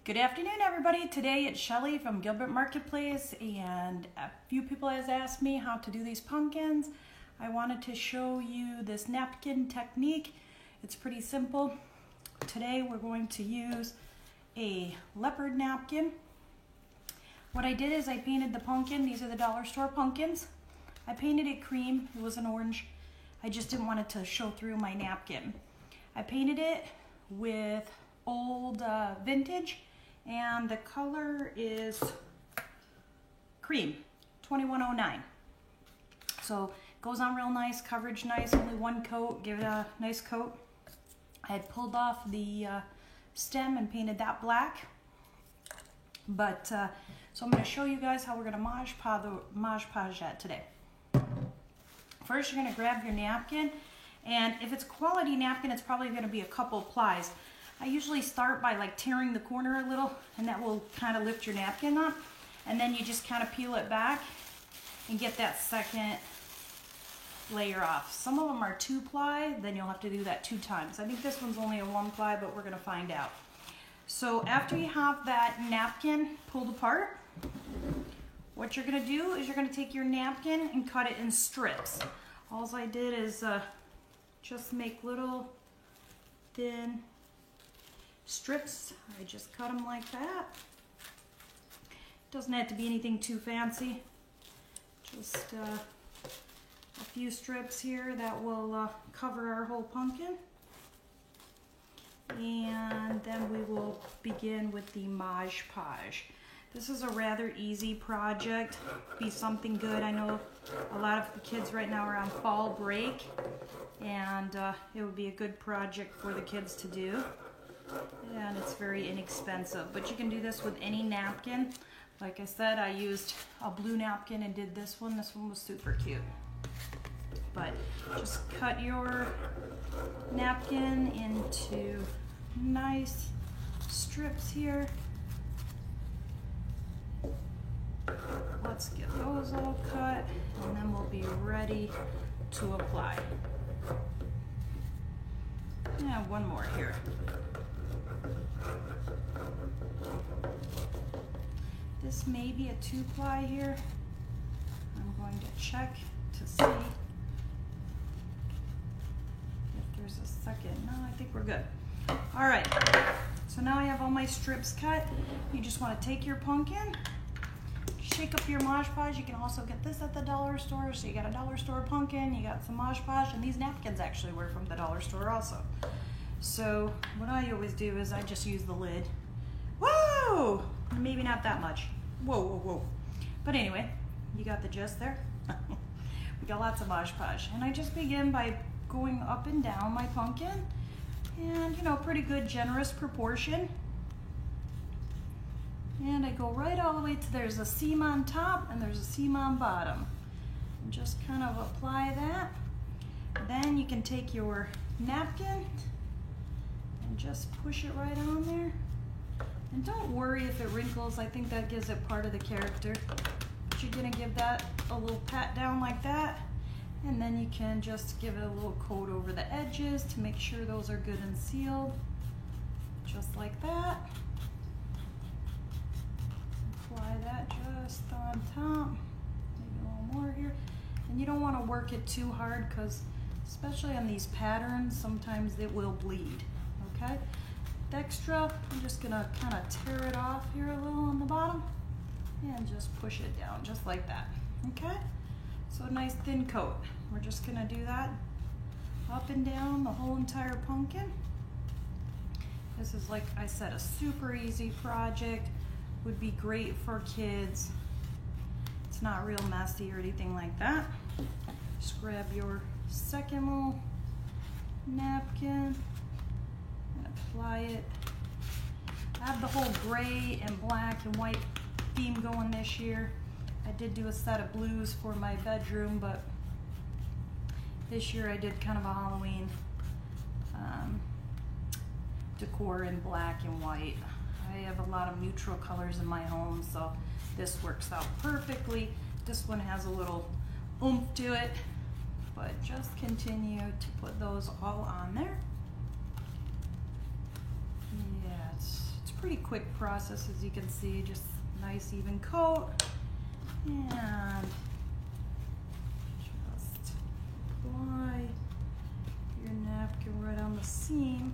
Good afternoon, everybody. Today it's Shelly from Gilbert Marketplace, and a few people has asked me how to do these pumpkins. I wanted to show you this napkin technique. It's pretty simple. Today we're going to use a leopard napkin. What I did is I painted the pumpkin. These are the dollar store pumpkins. I painted it cream. It was an orange. I just didn't want it to show through my napkin. I painted it with old vintage, and the color is cream 2109. So it goes on real nice, coverage nice, only one coat, give it a nice coat. I had pulled off the stem and painted that black, but so I'm going to show you guys how we're going to Mod Podge that today. First, you're going to grab your napkin, and if it's a quality napkin, it's probably going to be a couple plies. I usually start by like tearing the corner a little, and that will kind of lift your napkin up, and then you just kind of peel it back and get that second layer off. Some of them are 2-ply, then you'll have to do that 2 times. I think this one's only a 1-ply, but we're going to find out. So after you have that napkin pulled apart, what you're going to do is you're going to take your napkin and cut it in strips. All I did is just make little thin strips. I just cut them like that. Doesn't have to be anything too fancy. Just a few strips here that will cover our whole pumpkin. And then we will begin with the Mod Podge. This is a rather easy project. Be something good. I know a lot of the kids right now are on fall break, and it would be a good project for the kids to do. And it's very inexpensive, but you can do this with any napkin. Like I said, I used a blue napkin and did this one. This one was super cute. But just cut your napkin into nice strips here. Let's get those all cut, and then we'll be ready to apply. Yeah, one more here. This may be a 2-ply here. I'm going to check to see if there's a second. No, I think we're good. All right, so now I have all my strips cut. You just want to take your pumpkin, shake up your Mod Podge. You can also get this at the dollar store. So you got a dollar store pumpkin, you got some Mod Podge, and these napkins actually were from the dollar store also. So what I always do is I just use the lid. Whoa! Maybe not that much. Whoa, whoa, whoa. But anyway, you got the gist there. We got lots of Mod Podge. And I just begin by going up and down my pumpkin. And, you know, pretty good, generous proportion. And I go right all the way to, there's a seam on top and there's a seam on bottom. And just kind of apply that. Then you can take your napkin and just push it right on there. And don't worry if it wrinkles. I think that gives it part of the character. But you're gonna give that a little pat down like that. And then you can just give it a little coat over the edges to make sure those are good and sealed. Just like that. Apply that just on top. Maybe a little more here. And you don't want to work it too hard, because especially on these patterns, sometimes it will bleed. Okay? Extra, I'm just gonna kind of tear it off here a little on the bottom and just push it down just like that. Okay, so a nice thin coat. We're just gonna do that up and down the whole entire pumpkin. This is, like I said, a super easy project. Would be great for kids. It's not real messy or anything like that. Just grab your second little napkin, apply it. I have the whole gray and black and white theme going this year. I did do a set of blues for my bedroom, but this year I did kind of a Halloween decor in black and white. I have a lot of neutral colors in my home, so this works out perfectly. This one has a little oomph to it, but just continue to put those all on there. pretty quick process, as you can see, just nice even coat, and just apply your napkin right on the seam.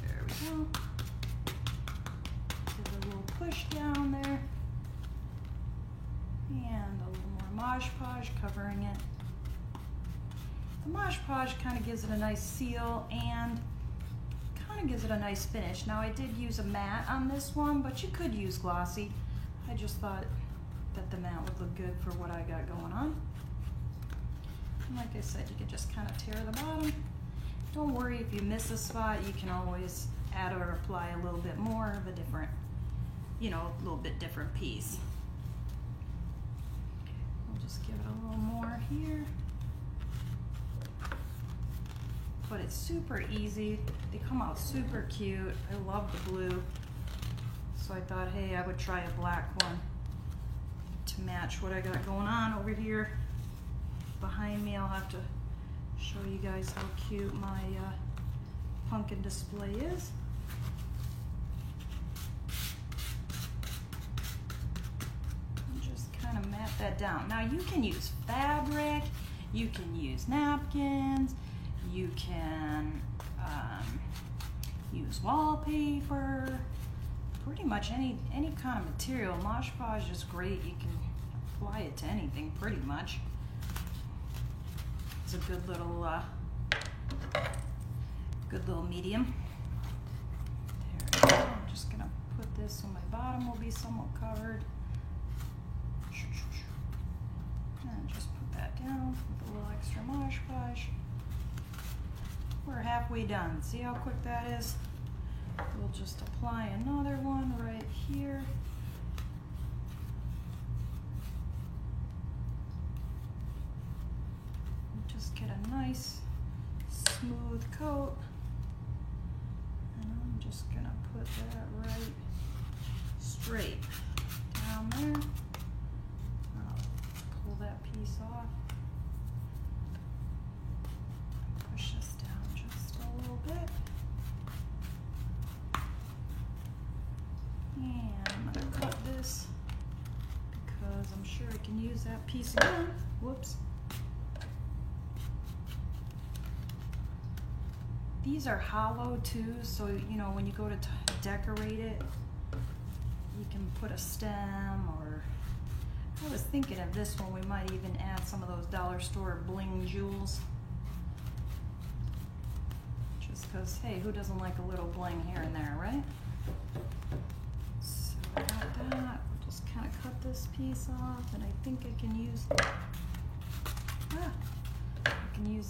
There we go. Give it a little push down there, and a little more Mod Podge covering it. The Mod Podge kind of gives it a nice seal and kind of gives it a nice finish. Now I did use a matte on this one, but you could use glossy. I just thought that the matte would look good for what I got going on. And like I said, you could just kind of tear the bottom. Don't worry if you miss a spot, you can always add or apply a little bit more of a different, you know, a little bit different piece. We'll just give it a little more here. But it's super easy. They come out super cute. I love the blue. So I thought, hey, I would try a black one to match what I got going on over here. Behind me, I'll have to show you guys how cute my pumpkin display is. And just kind of mat that down. Now you can use fabric, you can use napkins, you can use wallpaper, pretty much any kind of material. Mod Podge is great. You can apply it to anything pretty much. It's a good little medium. There we go. I'm just gonna put this so my bottom will be somewhat covered. And just put that down with a little extra Mod Podge. We're halfway done. See how quick that is? We'll just apply another one right here. Just get a nice smooth coat. And I'm just gonna put that right straight down there. I'll pull that piece off. Push this down just a little bit. And I'm gonna cut this because I'm sure I can use that piece again. Whoops. These are hollow too, so you know when you go to decorate it, you can put a stem, or I was thinking of this one, we might even add some of those dollar store bling jewels. Just because, hey, who doesn't like a little bling here and there, right? So I got that. I'll just kind of cut this piece off, and I think I can use,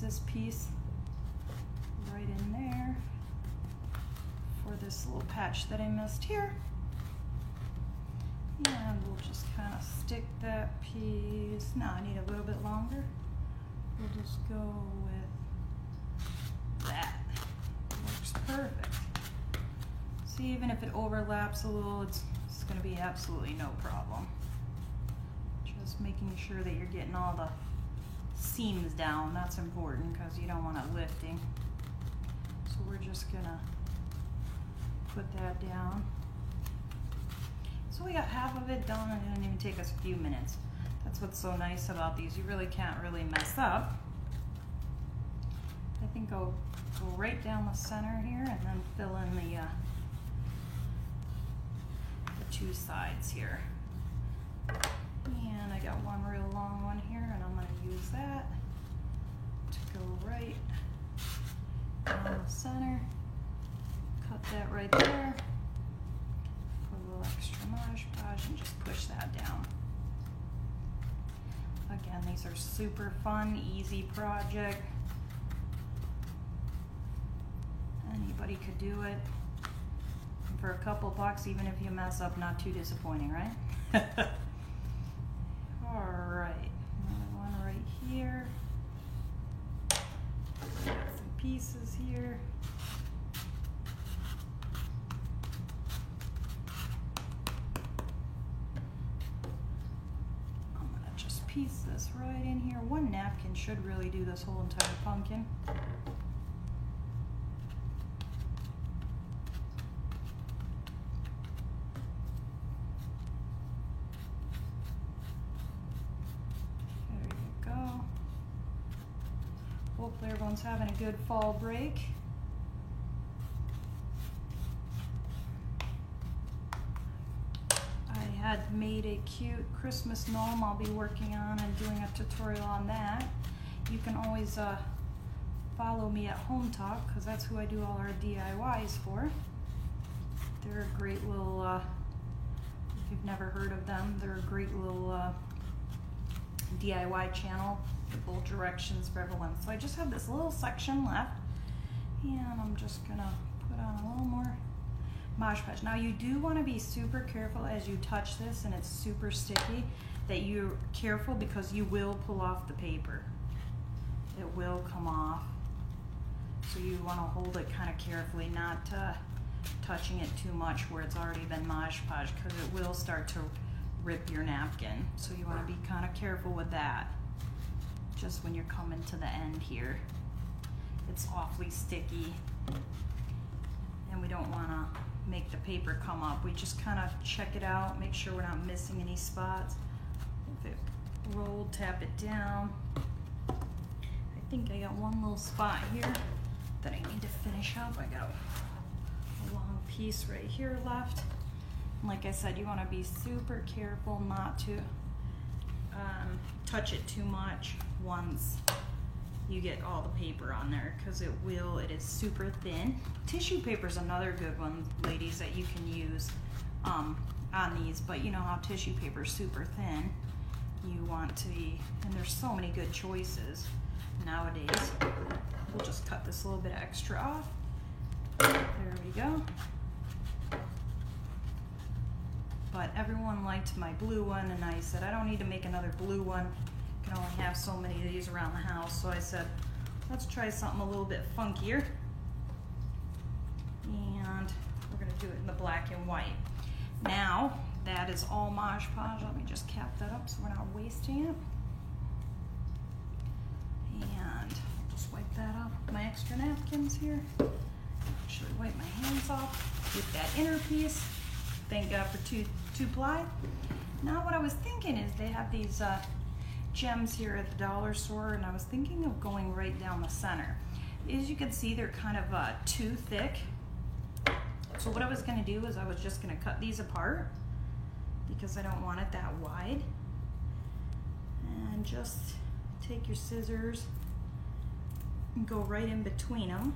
this piece right in there for this little patch that I missed here. And we'll just kind of stick that piece. Now I need a little bit longer. We'll just go with that. Works perfect. See, even if it overlaps a little, it's going to be absolutely no problem. Just making sure that you're getting all the seams down. That's important because you don't want it lifting. So we're just going to put that down. So we got half of it done, and it didn't even take us a few minutes. That's what's so nice about these. You really can't really mess up. I think I'll go right down the center here and then fill in the two sides here. And I got one real long one here, and I'm going to use that to go right down the center. Cut that right there. Put a little extra Mod Podge and just push that down. Again, these are super fun, easy project. Anybody could do it. And for a couple bucks, even if you mess up, not too disappointing, right? Alright, another one right here. Got some pieces here. I'm gonna just piece this right in here. One napkin should really do this whole entire pumpkin. Hopefully everyone's having a good fall break. I had made a cute Christmas gnome I'll be working on and doing a tutorial on that. You can always follow me at Home Talk, because that's who I do all our DIYs for. They're a great little, if you've never heard of them, they're a great little DIY channel with full directions for everyone. So I just have this little section left, and I'm just gonna put on a little more Mod Podge. Now you do want to be super careful as you touch this, and it's super sticky, that you're careful, because you will pull off the paper. It will come off. So you want to hold it kind of carefully, not touching it too much where it's already been Mod Podge, because it will start to rip your napkin. So you want to be kind of careful with that. Just when you're coming to the end here, it's awfully sticky, and we don't want to make the paper come up. We just kind of check it out, make sure we're not missing any spots. If it rolled, tap it down. I think I got one little spot here that I need to finish up. I got a long piece right here left. And like I said, you want to be super careful not to touch it too much once you get all the paper on there, because it is super thin. Tissue paper is another good one, ladies, that you can use on these, but you know how tissue paper is super thin. You want to be, and there's so many good choices nowadays. We'll just cut this a little bit extra off. There we go. But everyone liked my blue one, and I said I don't need to make another blue one. I can only have so many of these around the house. So I said, let's try something a little bit funkier. And we're gonna do it in the black and white. Now, that is all Mod Podge. Let me just cap that up so we're not wasting it. And I'll just wipe that off with my extra napkins here. Actually wipe my hands off with that inner piece. Thank God for two ply. Now what I was thinking is they have these gems here at the dollar store, and I was thinking of going right down the center. As you can see, they're kind of too thick. So what I was gonna do is I was just gonna cut these apart, because I don't want it that wide. And just take your scissors and go right in between them.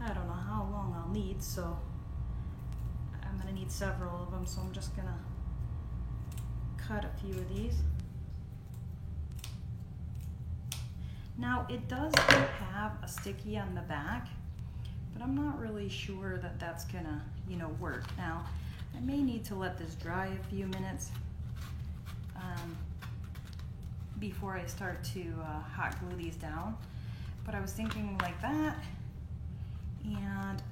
I don't know how long I'll need, so I'm gonna need several of them, so I'm just gonna cut a few of these. Now it does have a sticky on the back, but I'm not really sure that that's gonna, work. Now I may need to let this dry a few minutes before I start to hot glue these down. But I was thinking like that, and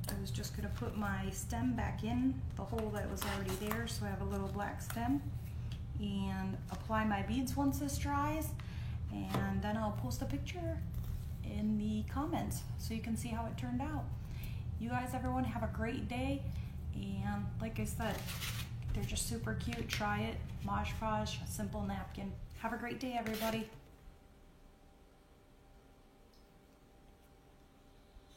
I was just gonna put my stem back in the hole that was already there, so I have a little black stem, and apply my beads once this dries, and then I'll post a picture in the comments so you can see how it turned out. You guys, everyone, have a great day, and like I said, they're just super cute. Try it. Mod Podge, a simple napkin. Have a great day, everybody.